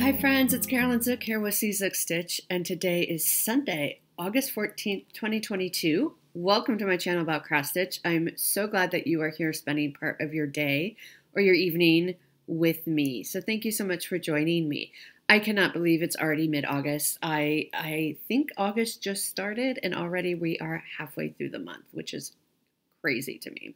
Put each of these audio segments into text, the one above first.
Hi friends, it's Carolyns here with C6 Stitch, and today is Sunday, August 14th, 2022. Welcome to my channel about cross stitch. I'm so glad that you are here spending part of your day or your evening with me. So thank you so much for joining me. I cannot believe it's already mid-August. I think August just started and already we are halfway through the month, which is crazy to me.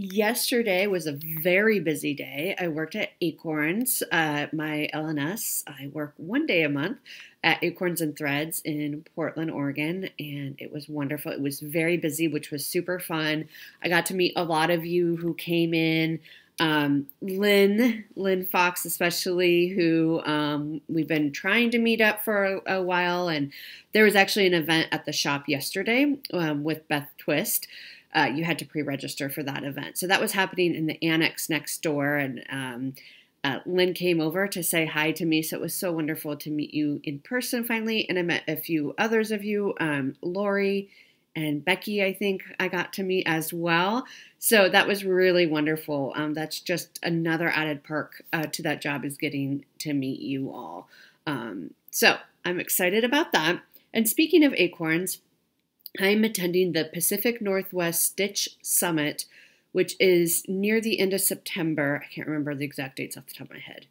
Yesterday was a very busy day. I worked at Acorns, my LNS. I work one day a month at Acorns and Threads in Portland, Oregon, and it was wonderful. It was very busy, which was super fun. I got to meet a lot of you who came in. Lynn Fox especially, who we've been trying to meet up for a while, and there was actually an event at the shop yesterday with Beth Twist. You had to pre-register for that event. So that was happening in the annex next door, and Lynn came over to say hi to me, so it was so wonderful to meet you in person finally, and I met a few others of you, Lori and Becky, I think I got to meet as well. So that was really wonderful. That's just another added perk to that job, is getting to meet you all. So I'm excited about that. And speaking of Acorns, I'm attending the Pacific Northwest Stitch Summit, which is near the end of September. I can't remember the exact dates off the top of my head.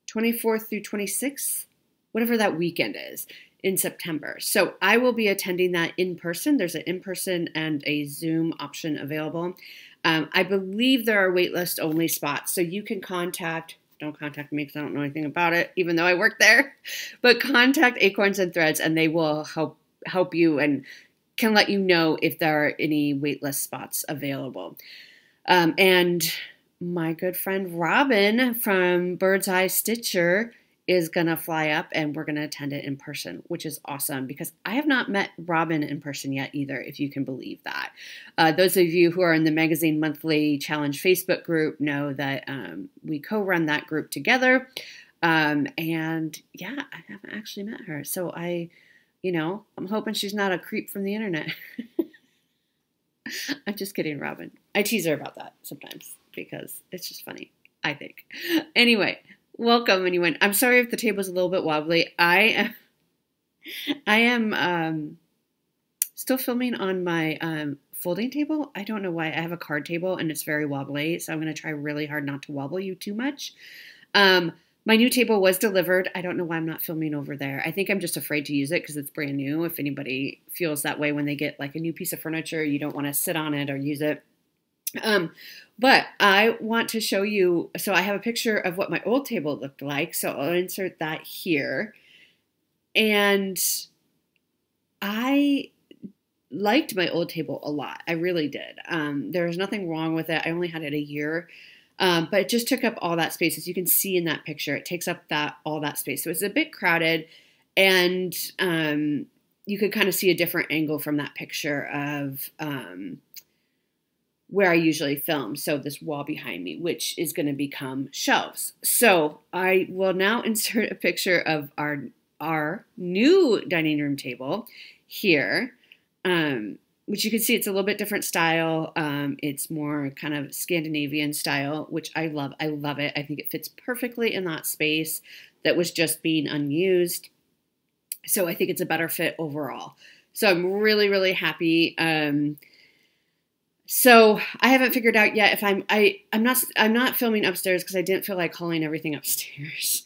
24th through 26th, whatever that weekend is in September. So I will be attending that in person. There's an in-person and a Zoom option available. I believe there are waitlist only spots, so you can don't contact me because I don't know anything about it, even though I work there, but contact Acorns and Threads and they will help you and can let you know if there are any waitlist spots available. And my good friend Robin from Bird's Eye Stitcher is going to fly up and we're going to attend it in person, which is awesome because I have not met Robin in person yet either, if you can believe that. Those of you who are in the Magazine Monthly Challenge Facebook group know that we co-run that group together. And yeah, I haven't actually met her. So I'm hoping she's not a creep from the internet. I'm just kidding, Robin. I tease her about that sometimes because it's just funny, I think. Anyway, welcome anyone. I'm sorry if the table's a little bit wobbly. I am still filming on my folding table. I don't know why. I have a card table and it's very wobbly, so I'm going to try really hard not to wobble you too much. My new table was delivered. I don't know why I'm not filming over there. I think I'm just afraid to use it because it's brand new. If anybody feels that way when they get like a new piece of furniture, you don't want to sit on it or use it. But I want to show you, so I have a picture of what my old table looked like. So I'll insert that here. And I liked my old table a lot. I really did. There's nothing wrong with it. I only had it a year. But it just took up all that space. As you can see in that picture, it takes up all that space. So it's a bit crowded, and you could kind of see a different angle from that picture of where I usually film. So this wall behind me, which is going to become shelves. So I will now insert a picture of our new dining room table here. Which you can see it's a little bit different style. It's more kind of Scandinavian style, which I love. I love it. I think it fits perfectly in that space that was just being unused. So I think it's a better fit overall. So I'm really, really happy. So I haven't figured out yet if I'm not filming upstairs because I didn't feel like hauling everything upstairs.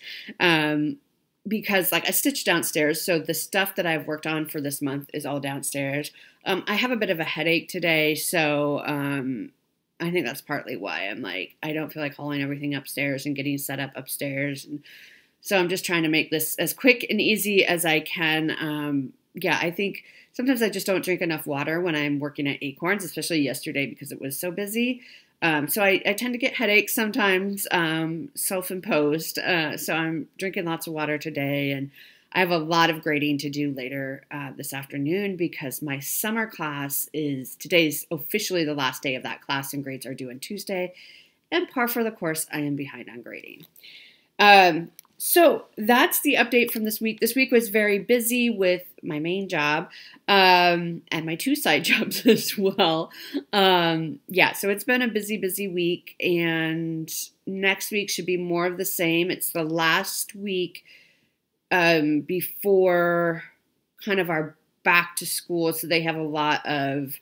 Because like I stitched downstairs, so the stuff that I've worked on for this month is all downstairs. I have a bit of a headache today, so I think that's partly why I'm like, I don't feel like hauling everything upstairs and getting set up upstairs. And so I'm just trying to make this as quick and easy as I can. Yeah, I think sometimes I just don't drink enough water when I'm working at Acorns, especially yesterday because it was so busy. So I tend to get headaches sometimes, self-imposed. So I'm drinking lots of water today, and I have a lot of grading to do later this afternoon because my summer class today's officially the last day of that class, and grades are due on Tuesday. And par for the course, I am behind on grading. So that's the update from this week. This week was very busy with my main job and my 2 side jobs as well. Yeah, so it's been a busy, busy week, and next week should be more of the same. It's the last week before kind of our back to school, so they have a lot of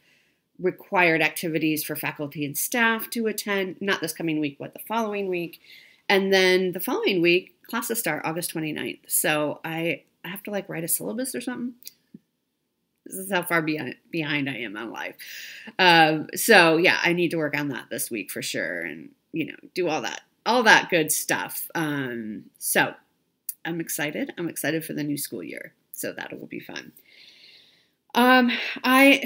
required activities for faculty and staff to attend, not this coming week, but the following week. And then the following week, classes start August 29th. So I have to like write a syllabus or something. This is how far behind I am on life. So yeah, I need to work on that this week for sure. And, you know, do all that good stuff. So I'm excited. I'm excited for the new school year. So that will be fun.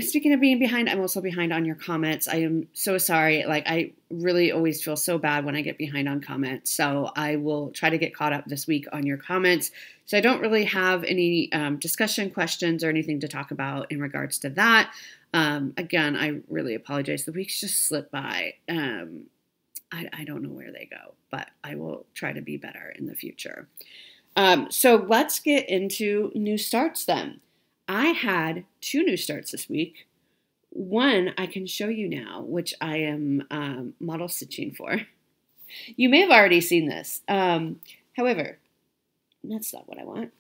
Speaking of being behind, I'm also behind on your comments. I am so sorry. Like, I really always feel so bad when I get behind on comments. So I will try to get caught up this week on your comments. So I don't really have any, discussion questions or anything to talk about in regards to that. Again, I really apologize. The weeks just slip by. I don't know where they go, but I will try to be better in the future. So let's get into new starts then. I had 2 new starts this week. One I can show you now, which I am model stitching for. You may have already seen this. However, that's not what I want.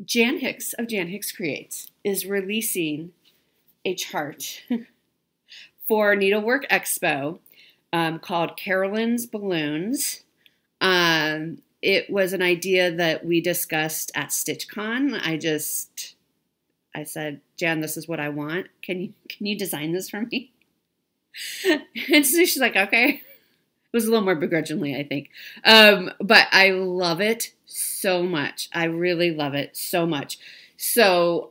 Jan Hicks of Jan Hicks Creates is releasing a chart for Needlework Expo called Carolyns Balloons. It was an idea that we discussed at StitchCon. I said, Jan, this is what I want. Can you design this for me? And so she's like, okay. It was a little more begrudgingly, I think. But I love it so much. I really love it so much. So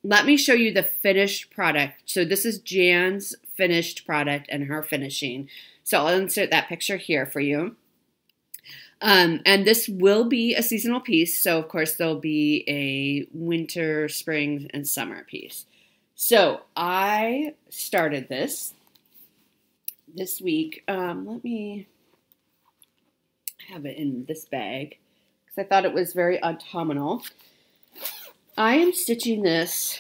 let me show you the finished product. So this is Jan's finished product and her finishing. So I'll insert that picture here for you. And this will be a seasonal piece. So of course there'll be a winter, spring, and summer piece. So I started this week. Let me have it in this bag because I thought it was very autumnal. I am stitching this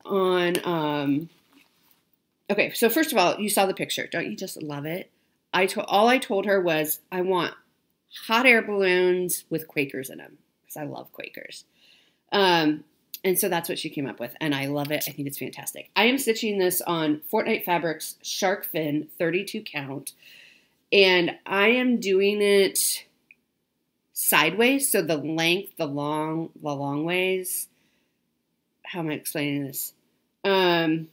on, okay, so first of all, you saw the picture. Don't you just love it? All I told her was I want hot air balloons with Quakers in them because I love Quakers. And so that's what she came up with, and I love it. I think it's fantastic. I am stitching this on Fortnite Fabrics Shark Fin 32 count, and I am doing it sideways, so the length, the long ways. How am I explaining this? So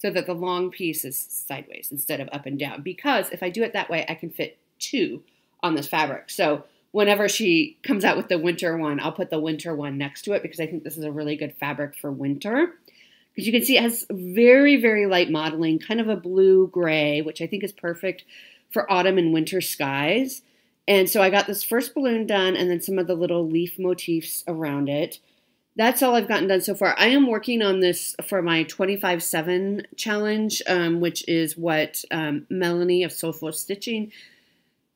that the long piece is sideways instead of up and down, because if I do it that way, I can fit 2 on this fabric. So whenever she comes out with the winter one, I'll put the winter one next to it because I think this is a really good fabric for winter. Because you can see it has very, very light modeling, kind of a blue-gray, which I think is perfect for autumn and winter skies. And so I got this first balloon done and then some of the little leaf motifs around it. That's all I've gotten done so far. I am working on this for my 25/7 challenge, which is what Melanie of Soulful Stitching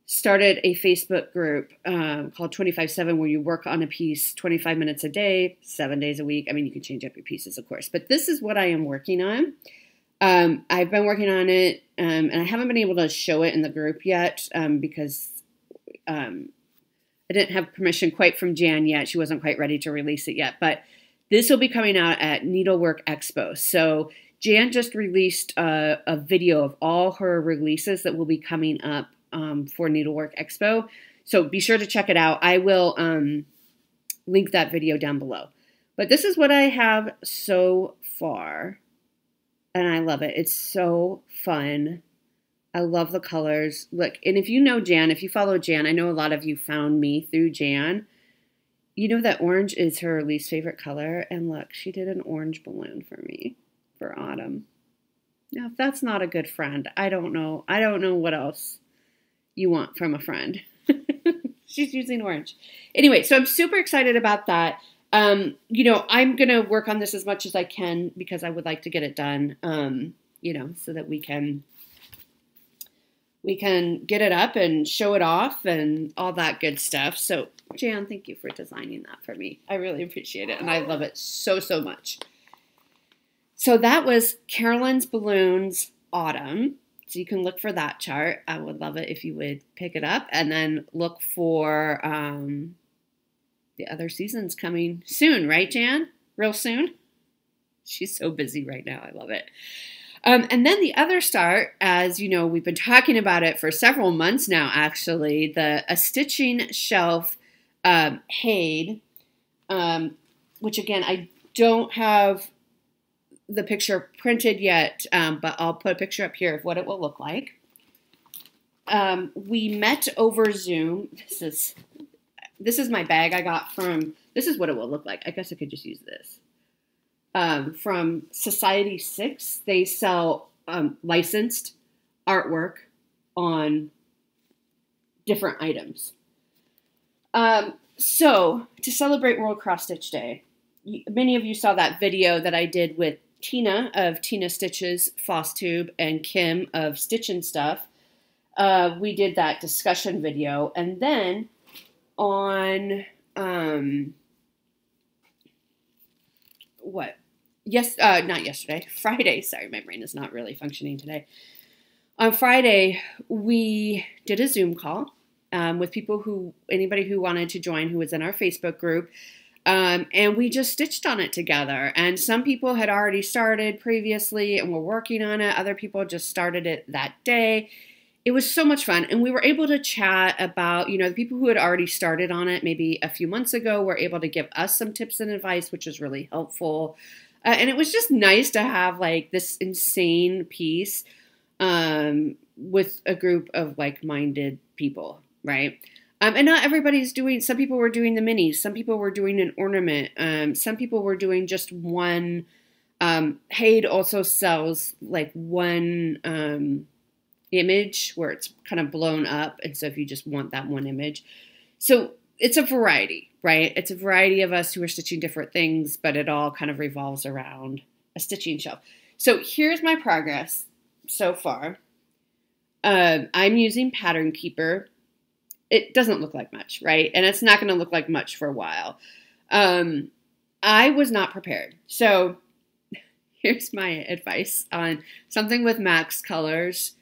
started a Facebook group called 25/7 where you work on a piece 25 minutes a day, 7 days a week. I mean, you can change up your pieces, of course. But this is what I am working on. I've been working on it, and I haven't been able to show it in the group yet because I didn't have permission quite from Jan yet. She wasn't quite ready to release it yet. But this will be coming out at Needlework Expo. So Jan just released a video of all her releases that will be coming up for Needlework Expo. So be sure to check it out. I will link that video down below. But this is what I have so far. And I love it. It's so fun. I love the colors. Look, and if you know Jan, if you follow Jan, I know a lot of you found me through Jan. You know that orange is her least favorite color. And look, she did an orange balloon for me for autumn. Now, if that's not a good friend, I don't know. I don't know what else you want from a friend. She's using orange. Anyway, so I'm super excited about that. You know, I'm going to work on this as much as I can because I would like to get it done, you know, so that we can we can get it up and show it off and all that good stuff. So Jan, thank you for designing that for me. I really appreciate it, and I love it so, so much. So that was Carolyns Balloons Autumn. So you can look for that chart. I would love it if you would pick it up, and then look for the other seasons coming soon, right, Jan? Real soon? She's so busy right now. I love it. And then the other start, as you know, we've been talking about it for several months now, actually, a stitching shelf Haid, which again, I don't have the picture printed yet, but I'll put a picture up here of what it will look like. We met over Zoom. This is my bag I got from, this is what it will look like. I guess I could just use this. From Society 6. They sell licensed artwork on different items. So, to celebrate World Cross Stitch Day, many of you saw that video that I did with Tina of Tina Stitches Flosstube and Kim of Stitch and Stuff. We did that discussion video, and then on not yesterday, Friday. Sorry, my brain is not really functioning today. On Friday, we did a Zoom call with anybody who wanted to join, who was in our Facebook group. And we just stitched on it together. And some people had already started previously and were working on it. Other people just started it that day. It was so much fun. And we were able to chat about, the people who had already started on it maybe a few months ago were able to give us some tips and advice, which was really helpful. And it was just nice to have like this insane piece with a group of like-minded people, right? And not everybody's doing, some people were doing the minis, some people were doing an ornament, some people were doing just one. Haid also sells like one image where it's kind of blown up. And so if you just want that one image. So it's a variety, right? It's a variety of us who are stitching different things, but it all kind of revolves around a stitching shelf. So here's my progress so far. I'm using Pattern Keeper. It doesn't look like much, right? And it's not going to look like much for a while. I was not prepared. So here's my advice on something with Max Colors.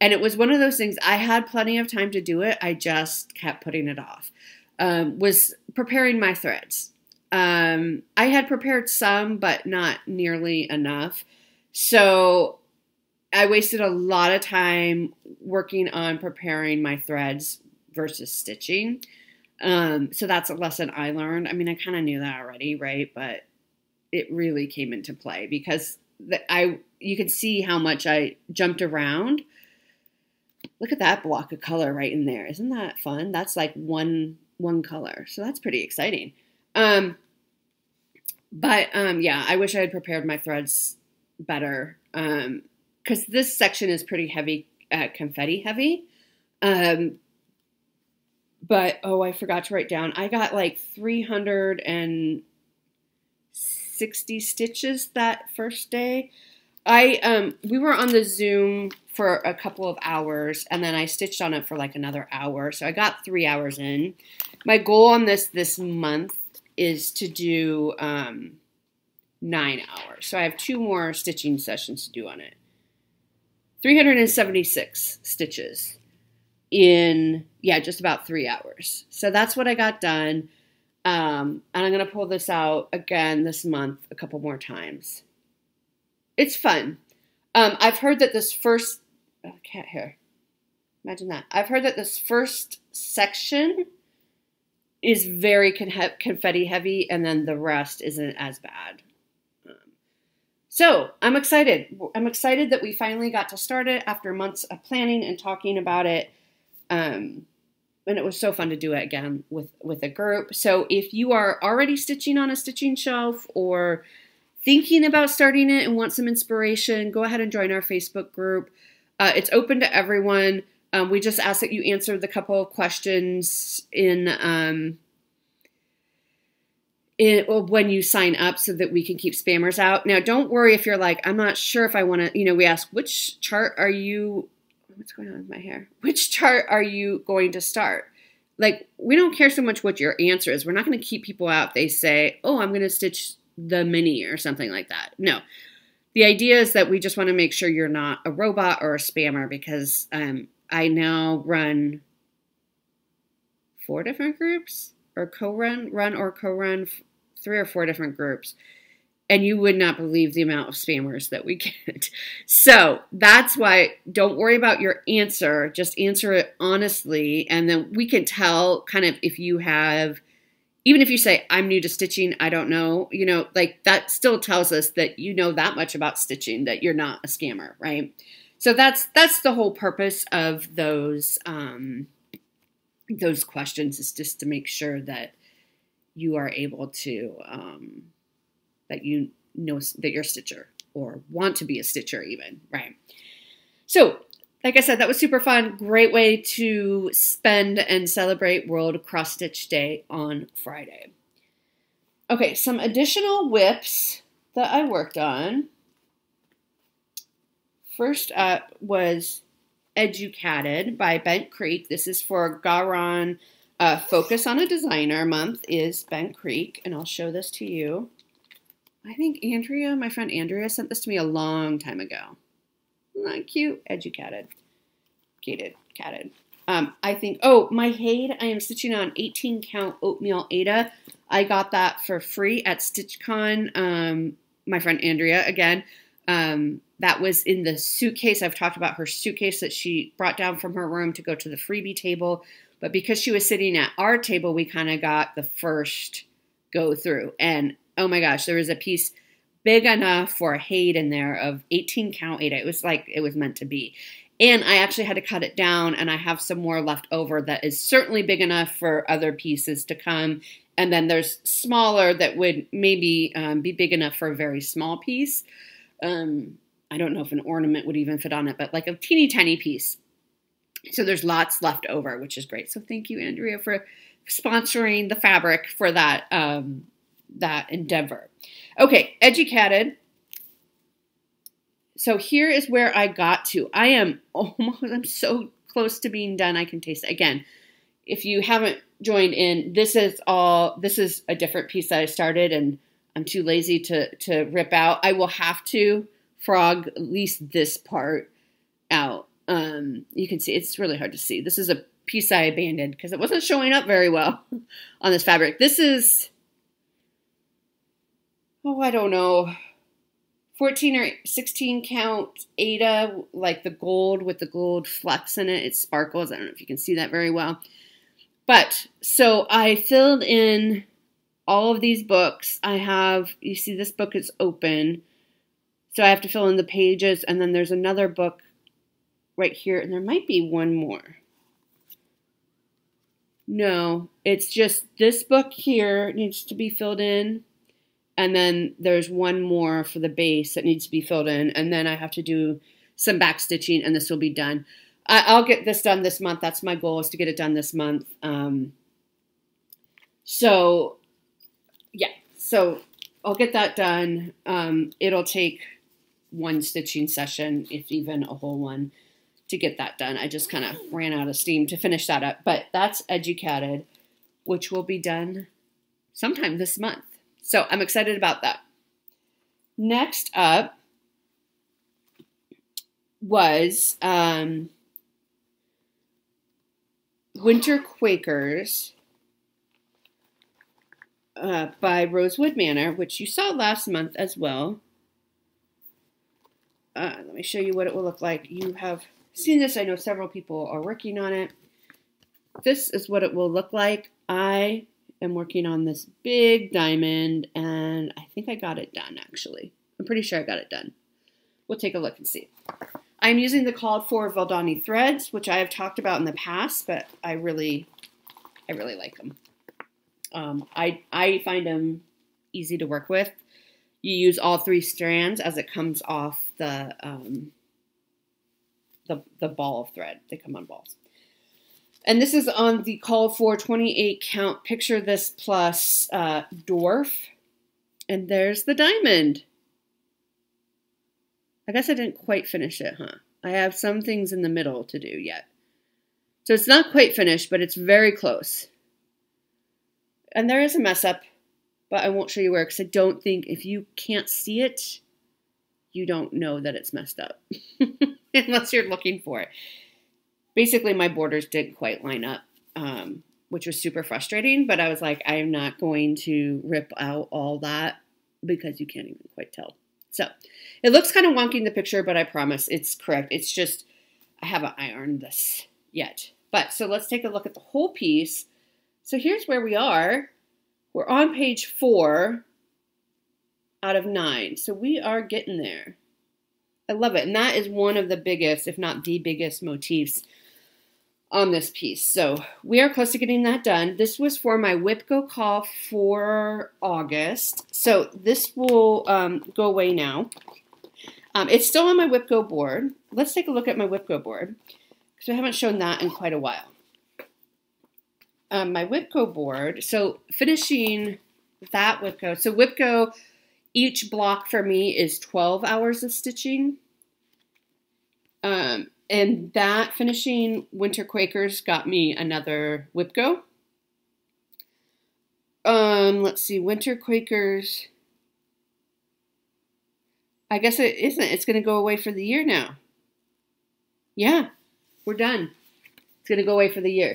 And it was one of those things, I had plenty of time to do it. I just kept putting it off. Was preparing my threads. I had prepared some, but not nearly enough. So I wasted a lot of time working on preparing my threads versus stitching. So that's a lesson I learned. I mean, I kind of knew that already, right? But it really came into play because you could see how much I jumped around. Look at that block of color right in there. Isn't that fun? That's like one color. So that's pretty exciting. Yeah, I wish I had prepared my threads better. Because this section is pretty heavy, confetti heavy. But, I forgot to write down. I got like 360 stitches that first day. We were on the Zoom for a couple of hours, and then I stitched on it for like another hour. So I got 3 hours in. My goal on this month is to do 9 hours. So I have 2 more stitching sessions to do on it. 376 stitches in, just about 3 hours. So that's what I got done. And I'm going to pull this out again this month a couple more times. It's fun. I've heard that this first, cat hair. Imagine that. I've heard that this first section is very confetti heavy, and then the rest isn't as bad. So I'm excited. I'm excited that we finally got to start it after months of planning and talking about it. And it was so fun to do it again with a group. So if you are already stitching on a stitching shelf or thinking about starting it and want some inspiration, go ahead and join our Facebook group. It's open to everyone. We just ask that you answer the couple of questions when you sign up so that we can keep spammers out. Now, don't worry if you're like, I'm not sure if I want to, we ask, which chart are you what's going on with my hair? Which chart are you going to start? Like, we don't care so much what your answer is. We're not going to keep people out if they say, oh, I'm going to stitch the mini or something like that. No. The idea is that we just want to make sure you're not a robot or a spammer, because I now run 4 different groups, or co-run 3 or 4 different groups. And you would not believe the amount of spammers that we get. So that's why don't worry about your answer. Just answer it honestly. And then we can tell kind of if you have, even if you say, I'm new to stitching, I don't know, you know, like that still tells us that you know that much about stitching, that you're not a scammer, right? So that's the whole purpose of those questions, is just to make sure that you are able to, that you know that you're a stitcher, or want to be a stitcher even, right? So, like I said, that was super fun. Great way to spend and celebrate World Cross Stitch Day on Friday. Okay, some additional whips that I worked on. First up was Educated by Bent Creek. This is for Garon. Focus on a Designer month is Bent Creek, and I'll show this to you. I think Andrea, my friend Andrea, sent this to me a long time ago. Isn't that cute? Educated. Catted. I think, oh, my Haid, I am stitching on 18 count oatmeal Aida. I got that for free at StitchCon. My friend Andrea, again, that was in the suitcase. I've talked about her suitcase that she brought down from her room to go to the freebie table. But because she was sitting at our table, we kind of got the first go through. And oh my gosh, there was a piece big enough for a Haid in there of 18 count Aida. It was like it was meant to be. And I actually had to cut it down, and I have some more left over that is certainly big enough for other pieces to come. And then there's smaller that would maybe be big enough for a very small piece. I don't know if an ornament would even fit on it, but like a teeny tiny piece. So there's lots left over, which is great. So thank you, Andrea, for sponsoring the fabric for that that endeavor. Okay, Educated. So here is where I got to. I'm so close to being done. I can taste it. Again, if you haven't joined in, this is a different piece that I started, and I'm too lazy to rip out. I will have to frog at least this part out. You can see, it's really hard to see. This is a piece I abandoned because it wasn't showing up very well on this fabric. This is, oh, I don't know, 14 or 16 count Aida, like the gold with the gold flecks in it. It sparkles. I don't know if you can see that very well. But, so I filled in all of these books. I have, you see this book is open. So I have to fill in the pages, and then there's another book right here, and there might be one more. No, it's just this book here needs to be filled in, and then there's one more for the base that needs to be filled in, and then I have to do some back stitching, and this will be done. I'll get this done this month. That's my goal, is to get it done this month. So, yeah, so I'll get that done. It'll take one stitching session, if even a whole one, to get that done. I just kind of ran out of steam to finish that up. But that's Educated, which will be done sometime this month. So I'm excited about that. Next up was Winter Quakers by Rosewood Manor, which you saw last month as well. Let me show you what it will look like. You have seen this. I know several people are working on it. This is what it will look like. I am working on this big diamond, and I think I got it done, actually. I'm pretty sure I got it done. We'll take a look and see. I'm using the called for Valdani threads, which I have talked about in the past, but I really like them. I find them easy to work with. You use all 3 strands as it comes off the ball of thread. They come on balls. And this is on the called for 28 count Picture This Plus Dwarf. And there's the diamond. I guess I didn't quite finish it, huh? I have some things in the middle to do yet. So it's not quite finished, but it's very close. And there is a mess up, but I won't show you where because I don't think if you can't see it, you don't know that it's messed up unless you're looking for it. Basically, my borders didn't quite line up, which was super frustrating, but I was like, I am not going to rip out all that because you can't even quite tell. So it looks kind of wonky in the picture, but I promise it's correct. It's just, I haven't ironed this yet. But so let's take a look at the whole piece. So here's where we are. We're on page 4 out of 9. So we are getting there. I love it. And that is one of the biggest, if not the biggest motifs on this piece. So we are close to getting that done. This was for my WIPCO call for August. So this will go away now. It's still on my WIPCO board. Let's take a look at my WIPCO board because I haven't shown that in quite a while. My WIPCO board, so finishing that WIPCO. So WIPCO, each block for me is 12 hours of stitching. And that finishing Winter Quakers got me another WIPCO. Let's see, Winter Quakers. I guess it isn't. It's going to go away for the year now. Yeah, we're done. It's going to go away for the year.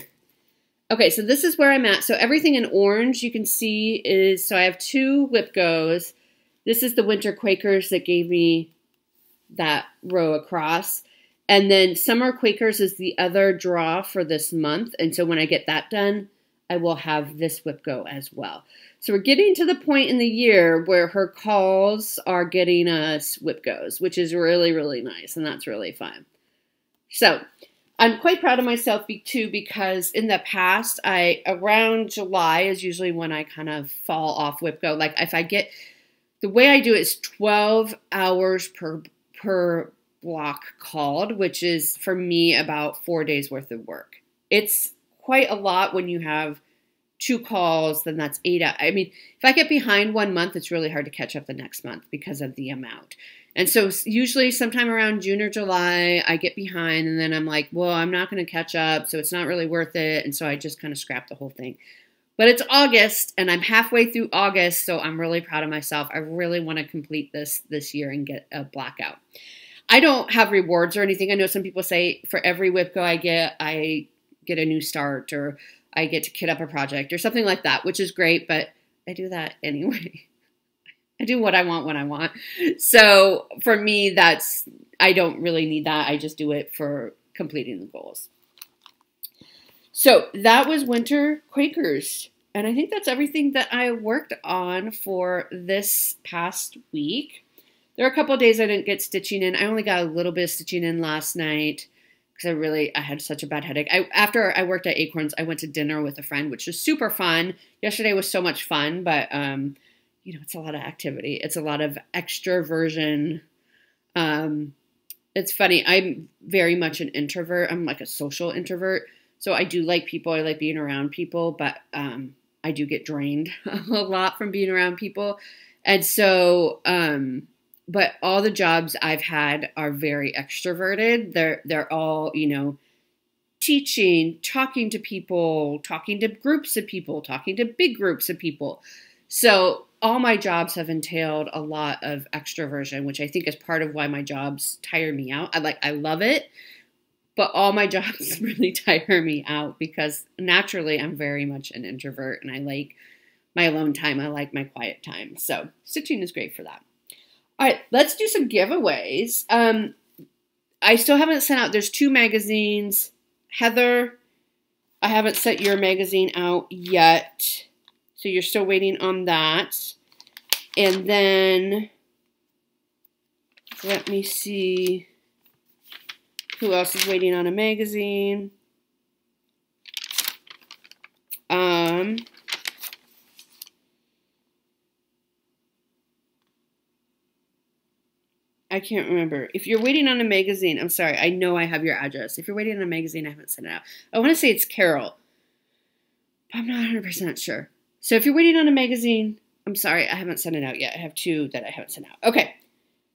Okay, so this is where I'm at. So everything in orange you can see is, so I have 2 WIPCOs. This is the Winter Quakers that gave me that row across. And then Summer Quakers is the other draw for this month. And so when I get that done, I will have this WIPCO as well. So we're getting to the point in the year where her calls are getting us WIPCOs, which is really, really nice. And that's really fun. So I'm quite proud of myself too, because in the past, around July is usually when I kind of fall off WIPCO. Like if I get, the way I do it is 12 hours per block called, which is for me about 4 days worth of work. It's quite a lot when you have 2 calls, then that's 8 hours. I mean, if I get behind 1 month, it's really hard to catch up the next month because of the amount. And so usually sometime around June or July, I get behind and then I'm like, well, I'm not going to catch up, so it's not really worth it. And so I just kind of scrap the whole thing. But it's August and I'm halfway through August, so I'm really proud of myself. I really want to complete this year and get a blackout. I don't have rewards or anything. I know some people say for every WIPCO I get a new start, or I get to kit up a project or something like that, which is great, but I do that anyway. I do what I want when I want. So for me, I don't really need that. I just do it for completing the goals. So that was Winter Quakers. And I think that's everything that I worked on for this past week. There are a couple of days I didn't get stitching in. I only got a little bit of stitching in last night because I had such a bad headache. After I worked at Acorns, I went to dinner with a friend, which was super fun. Yesterday was so much fun, but you know, it's a lot of activity. It's a lot of extroversion. It's funny. I'm very much an introvert. I'm like a social introvert. So I do like people. I like being around people, but I do get drained a lot from being around people. And so, but all the jobs I've had are very extroverted. They're all, you know, teaching, talking to people, talking to groups of people, talking to big groups of people. So all my jobs have entailed a lot of extroversion, which I think is part of why my jobs tire me out. I love it, but all my jobs really tire me out because naturally I'm very much an introvert and I like my alone time. I like my quiet time. So stitching is great for that. All right, let's do some giveaways. I still haven't sent out, there's 2 magazines. Heather, I haven't sent your magazine out yet. So you're still waiting on that. And then, let me see who else is waiting on a magazine. I can't remember. If you're waiting on a magazine, I'm sorry, I know I have your address. If you're waiting on a magazine, I haven't sent it out. I want to say it's Carol, but I'm not 100% sure. So if you're waiting on a magazine, I'm sorry, I haven't sent it out yet. I have 2 that I haven't sent out. Okay,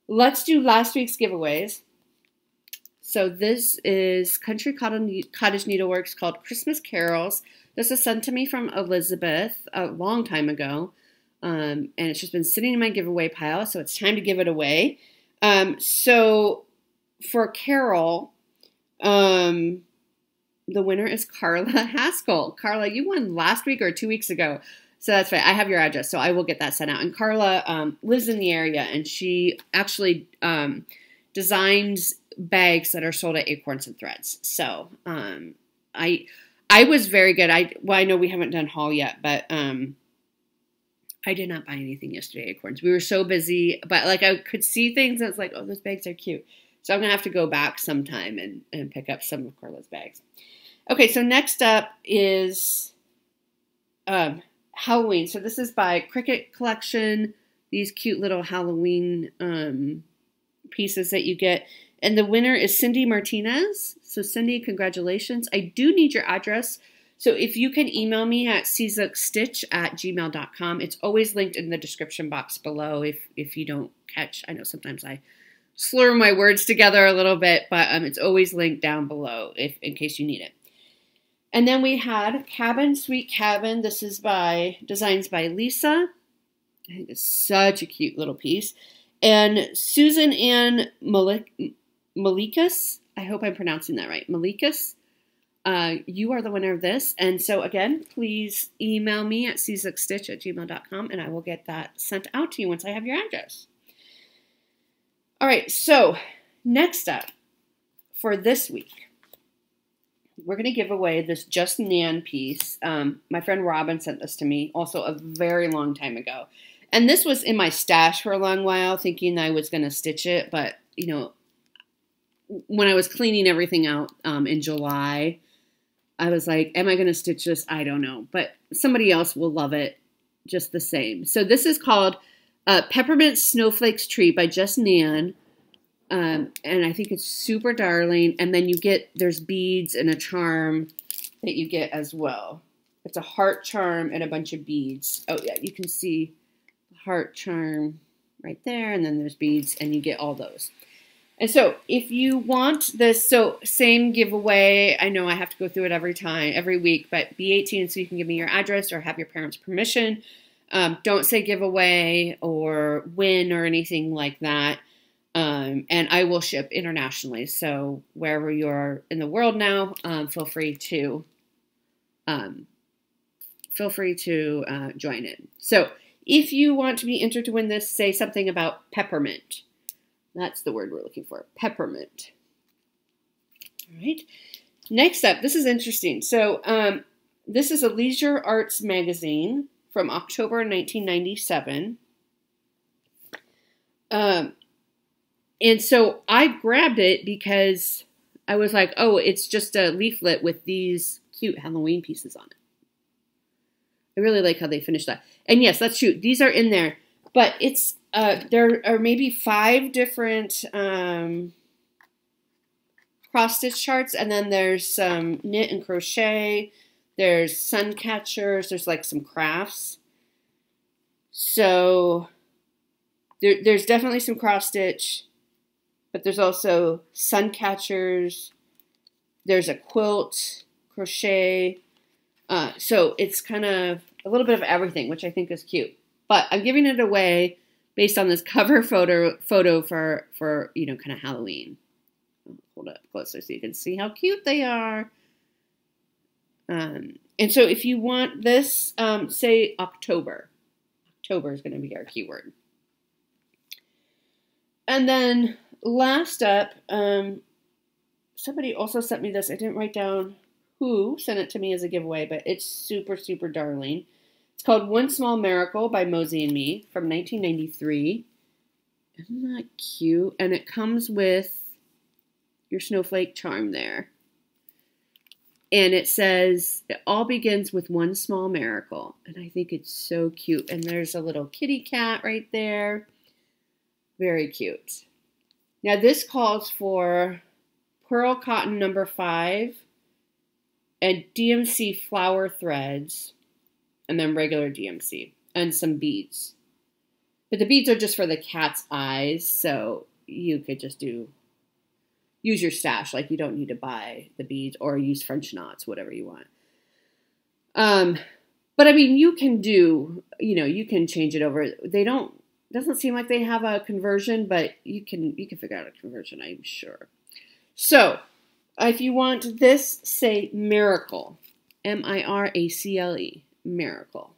let's do last week's giveaways. So this is Country Cottage Needleworks called Christmas Carols. This was sent to me from Elizabeth a long time ago. And it's just been sitting in my giveaway pile, so it's time to give it away. So for Carol, the winner is Carla Haskell. Carla, you won last week or 2 weeks ago. So that's right. I have your address, so I will get that sent out. And Carla lives in the area, and she actually designs bags that are sold at Acorns and Threads. So I was very good. I know we haven't done haul yet, but I did not buy anything yesterday at Acorns. We were so busy, but like I could see things. I was like, oh, those bags are cute. So I'm going to have to go back sometime and pick up some of Carla's bags. Okay, so next up is Halloween. So this is by Cricket Collection. These cute little Halloween pieces that you get. And the winner is Cindy Martinez. So Cindy, congratulations. I do need your address. So if you can email me at czukstitch@gmail.com. It's always linked in the description box below if you don't catch. I know sometimes I slur my words together a little bit, but it's always linked down below in case you need it. And then we had Cabin Sweet Cabin. This is designs by Lisa. I think it's such a cute little piece. And Susan Ann Malikas. I hope I'm pronouncing that right. Malikas. You are the winner of this. And so again, please email me at czukstitch@gmail.com and I will get that sent out to you once I have your address. All right, so next up for this week, we're going to give away this Just Nan piece. My friend Robin sent this to me also a very long time ago. And this was in my stash for a long while, thinking I was going to stitch it. But, you know, when I was cleaning everything out in July, I was like, am I going to stitch this? I don't know. But somebody else will love it just the same. So this is called Peppermint Snowflakes Tree by Just Nan. And I think it's super darling. And then there's beads and a charm that you get as well. It's a heart charm and a bunch of beads. Oh yeah, you can see the heart charm right there. And then there's beads and you get all those. And so if you want this, so same giveaway. I know I have to go through it every week, but be 18 so you can give me your address or have your parents' permission. Don't say giveaway or win or anything like that. And I will ship internationally. So wherever you're in the world now, feel free to join in. So if you want to be entered to win this, say something about peppermint. That's the word we're looking for, peppermint. All right. Next up, this is interesting. So this is a Leisure Arts magazine from October 1997. And so I grabbed it because I was like, oh, it's just a leaflet with these cute Halloween pieces on it. I really like how they finished that. And yes, that's true. These are in there. But it's there are maybe 5 different cross-stitch charts. And then there's some knit and crochet. There's sun catchers. There's like some crafts. So there's definitely some cross-stitch. But there's also sun catchers. There's a quilt, crochet. So it's kind of a little bit of everything, which I think is cute. But I'm giving it away based on this cover photo for kind of Halloween. I'll hold it up closer so you can see how cute they are. And so if you want this, say October. October is going to be our keyword. And then last up, somebody also sent me this. I didn't write down who sent it to me as a giveaway, but it's super, super darling. It's called One Small Miracle by Mosey and Me from 1993. Isn't that cute? And it comes with your snowflake charm there. And it says, it all begins with one small miracle. And I think it's so cute. And there's a little kitty cat right there. Very cute. Now this calls for pearl cotton number 5 and DMC flower threads and then regular DMC and some beads. But the beads are just for the cat's eyes, so you could just do use your stash. Like you don't need to buy the beads or use French knots, whatever you want. But I mean, you can do, you can change it over. Doesn't seem like they have a conversion, but you can figure out a conversion, I'm sure. So if you want this, say Miracle, Miracle, Miracle.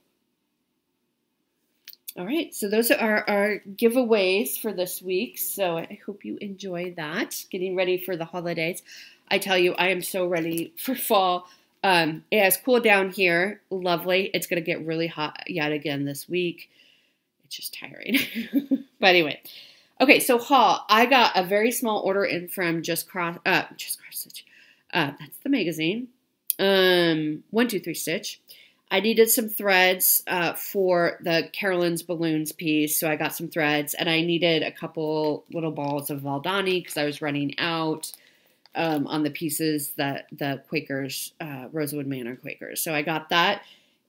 All right, so those are our giveaways for this week. So I hope you enjoy that. Getting ready for the holidays. I tell you, I am so ready for fall. It has cooled down here. Lovely. It's going to get really hot yet again this week. It's just tiring. But anyway. Okay, so haul. I got a very small order in from Just Cross Stitch. That's the magazine. 123 Stitch. I needed some threads for the Carolyns Balloons piece, so I got some threads, and I needed a couple little balls of Valdani because I was running out on the pieces that the Quakers, Rosewood Manor Quakers. So I got that,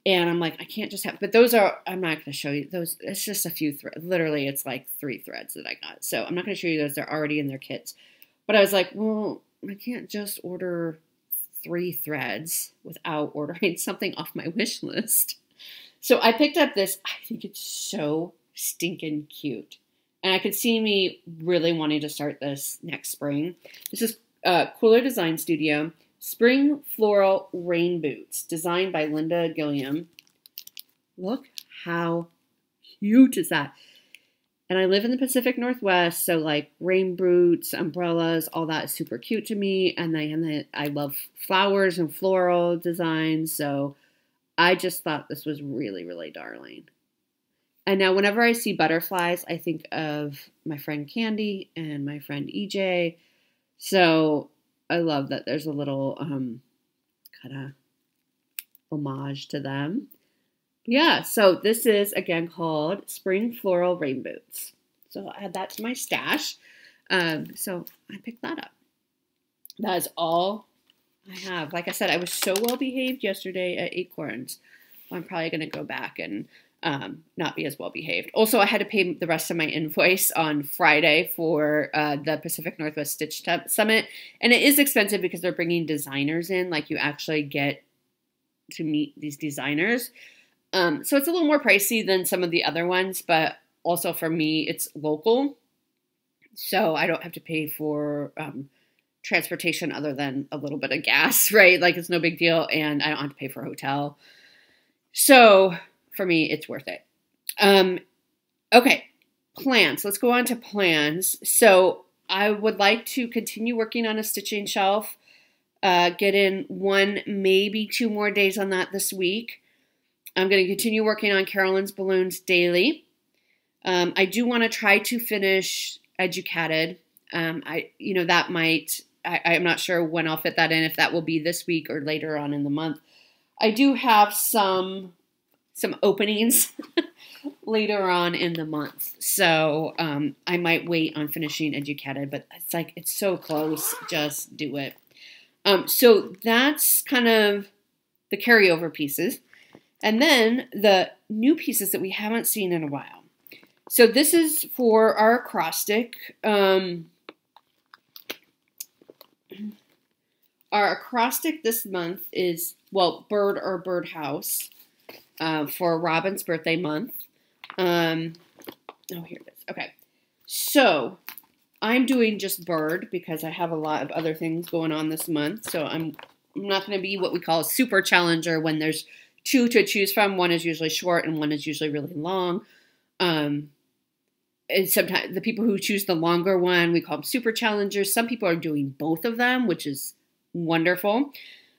and I'm like, I can't just have, but those are, I'm not going to show you those. It's just a few threads. Literally, it's like 3 threads that I got. So I'm not going to show you those. They're already in their kits. But I was like, well, I can't just order 3 threads without ordering something off my wish list. So I picked up this. I think it's so stinking cute. And I could see me really wanting to start this next spring. This is Cooler Design Studio. Spring Floral Rain Boots. Designed by Linda Gilliam. Look how cute is that. And I live in the Pacific Northwest, so like rain boots, umbrellas, all that is super cute to me. And I love flowers and floral designs, so I just thought this was really, really darling. And now whenever I see butterflies, I think of my friend Candy and my friend EJ. So I love that there's a little kind of homage to them. Yeah, so this is, again, called Spring Floral Rain Boots. So I'll add that to my stash. So I picked that up. That is all I have. Like I said, I was so well behaved yesterday at Acorns. I'm probably going to go back and not be as well behaved. Also, I had to pay the rest of my invoice on Friday for the Pacific Northwest Stitch Summit. And it is expensive because they're bringing designers in. Like, you actually get to meet these designers. So it's a little more pricey than some of the other ones, but also for me, it's local. So I don't have to pay for transportation other than a little bit of gas, right? Like, it's no big deal, and I don't have to pay for a hotel. So for me, it's worth it. Okay, plans. Let's go on to plans. So I would like to continue working on a stitching shelf, get in 1, maybe 2 more days on that this week. I'm going to continue working on Carolyns Balloons daily. I do want to try to finish Educated. I'm not sure when I'll fit that in, if that will be this week or later on in the month. I do have some openings later on in the month. So I might wait on finishing Educated, but it's so close. Just do it. So that's kind of the carryover pieces. And then the new pieces that we haven't seen in a while. So this is for our acrostic. Our acrostic this month is, Bird or Birdhouse for Robin's birthday month. Here it is. Okay. So I'm doing just Bird because I have a lot of other things going on this month. So I'm not going to be what we call a super challenger when there's 2 to choose from. One is usually short and one is usually really long. And sometimes the people who choose the longer one, we call them super challengers. Some people are doing both of them, which is wonderful.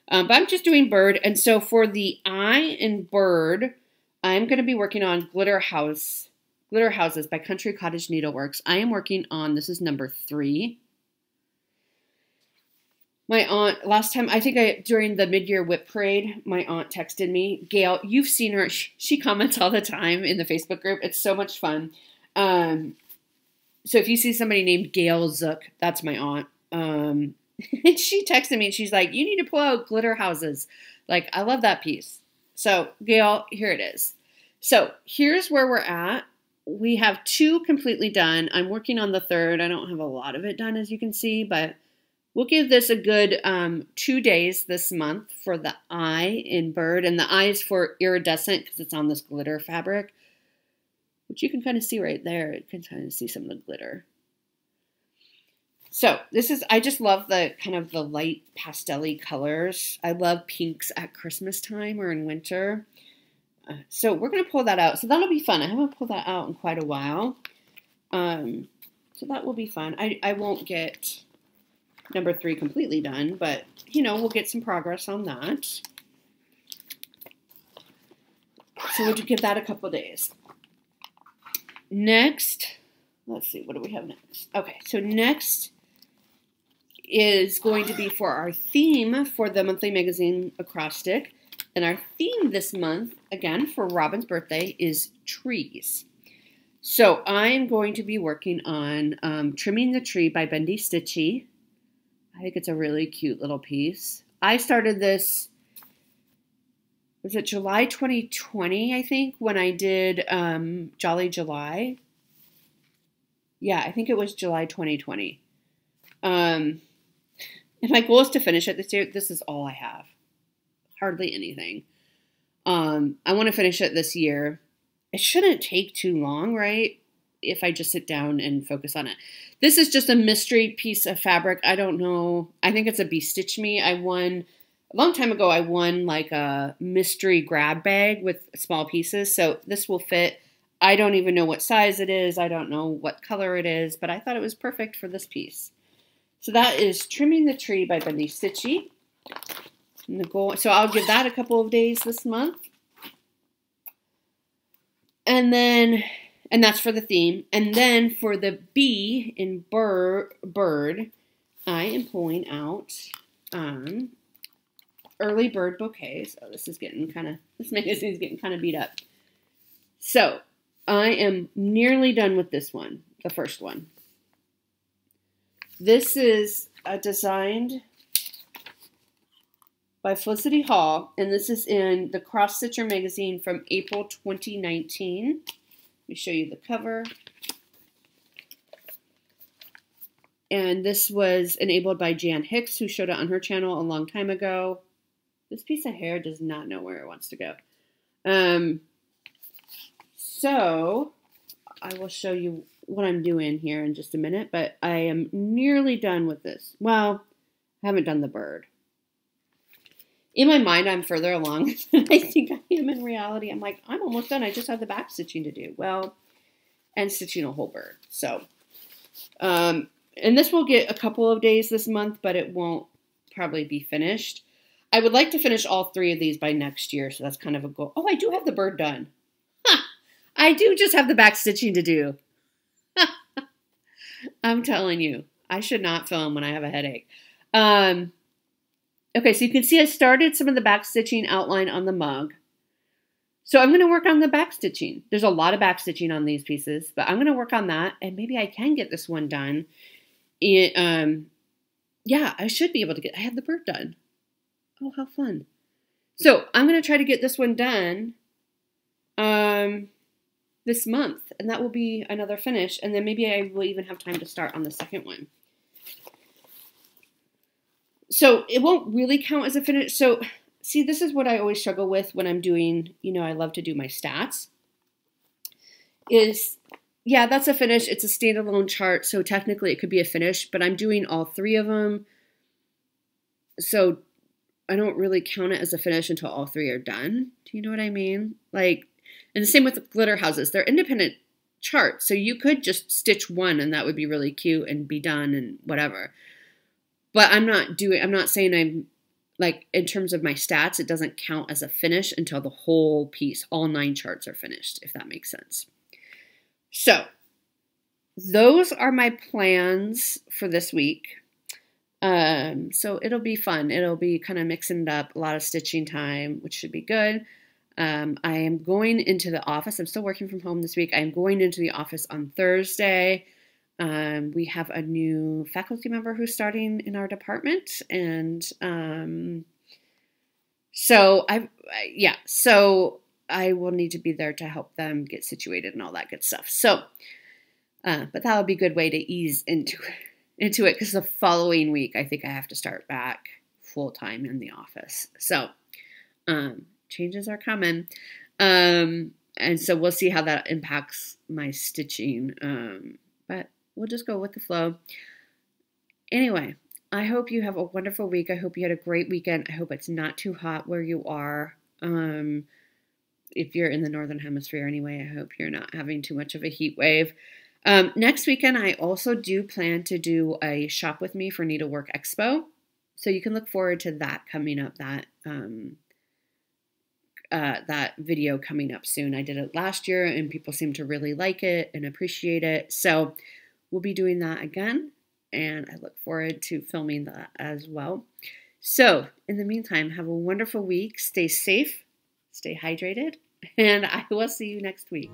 But I'm just doing Bird. And so for the eye in Bird, I'm going to be working on Glitter Houses by Country Cottage Needleworks. I am working on, this is number 3. My aunt, last time, during the mid-year whip parade, my aunt texted me, Gail, you've seen her. She comments all the time in the Facebook group. It's so much fun. So if you see somebody named Gail Zook, that's my aunt. And she texted me and she's like, you need to pull out Glitter Houses. Like, I love that piece. So Gail, here it is. So here's where we're at. We have 2 completely done. I'm working on the 3rd. I don't have a lot of it done, as you can see, but We'll give this a good 2 days this month for the eye in bird. And the eye is for iridescent because it's on this glitter fabric, which you can kind of see right there. You can kind of see some of the glitter. So this is, I just love the kind of the light pastel-y colors. I love pinks at Christmas time or in winter. So we're going to pull that out. So that'll be fun. I haven't pulled that out in quite a while. So that will be fun. I won't get number 3 completely done, but, you know, we'll get some progress on that. So we'll give that a couple days. Next, let's see, what do we have next? Okay, so next is going to be for our theme for the monthly magazine Acrostic. And our theme this month, again, for Robin's birthday, is trees. So I am going to be working on Trimming the Tree by Bendy Stitchy. I think it's a really cute little piece. I started this, was it July 2020, I think, when I did Jolly July? Yeah, I think it was July 2020. And my goal is to finish it this year. This is all I have. Hardly anything. I want to finish it this year. It shouldn't take too long, right? If I just sit down and focus on it. This is just a mystery piece of fabric. I don't know. I think it's a Be-Stitch Me. A long time ago, I won like a mystery grab bag with small pieces. So this will fit. I don't even know what size it is. I don't know what color it is, but I thought it was perfect for this piece. So that is Trimming the Tree by Bendy Stitchy. And the goal, so I'll give that a couple of days this month. And that's for the theme. And then for the bee in bird, I am pulling out Early Bird Bouquet. So this magazine is getting kind of beat up. So I am nearly done with this one, the first one. This is designed by Felicity Hall, and this is in the Cross Stitcher magazine from April 2019. Let me show you the cover. And this was enabled by Jan Hicks, who showed it on her channel a long time ago. This piece of hair does not know where it wants to go. So I will show you what I'm doing here in just a minute, but I am nearly done with this. Well, I haven't done the bird. In my mind, I'm further along than I think I am in reality. I'm like, I'm almost done. I just have the back stitching to do. Well, and stitching a whole bird. So, and this will get a couple of days this month, but it won't probably be finished. I would like to finish all 3 of these by next year, so that's kind of a goal. Oh, I do have the bird done. Ha! I do just have the back stitching to do. I'm telling you, I should not film when I have a headache. Okay, so you can see I started some of the back stitching outline on the mug. So I'm going to work on the back stitching. There's a lot of back stitching on these pieces, but I'm going to work on that, and maybe I can get this one done. Yeah, I should be able to I have the bird done. Oh, how fun. So I'm going to try to get this one done this month, and that will be another finish, and then maybe I will even have time to start on the second one. So it won't really count as a finish. So see, this is what I always struggle with when I'm doing, I love to do my stats. Yeah, that's a finish. It's a standalone chart, so technically it could be a finish, but I'm doing all 3 of them. So I don't really count it as a finish until all 3 are done. Do you know what I mean? And the same with the glitter houses. They're independent charts, so you could just stitch one and that would be really cute and be done and whatever. But I'm not saying I'm, in terms of my stats, it doesn't count as a finish until the whole piece, all 9 charts are finished, if that makes sense. So those are my plans for this week. So it'll be fun. It'll be kind of mixing it up, a lot of stitching time, which should be good. I am going into the office. I'm still working from home this week. I'm going into the office on Thursday. We have a new faculty member who's starting in our department. And so I will need to be there to help them get situated and all that good stuff. So, but that would be a good way to ease into into it because the following week I think I have to start back full time in the office. So changes are coming. And so we'll see how that impacts my stitching. But we'll just go with the flow. Anyway, I hope you have a wonderful week. I hope you had a great weekend. I hope it's not too hot where you are. If you're in the Northern Hemisphere anyway, I hope you're not having too much of a heat wave. Next weekend, I also do plan to do a Shop With Me for Needlework Expo. So you can look forward to that coming up, that video coming up soon. I did it last year and people seem to really like it and appreciate it. So we'll be doing that again. And I look forward to filming that as well. So in the meantime, have a wonderful week. Stay safe, stay hydrated, and I will see you next week.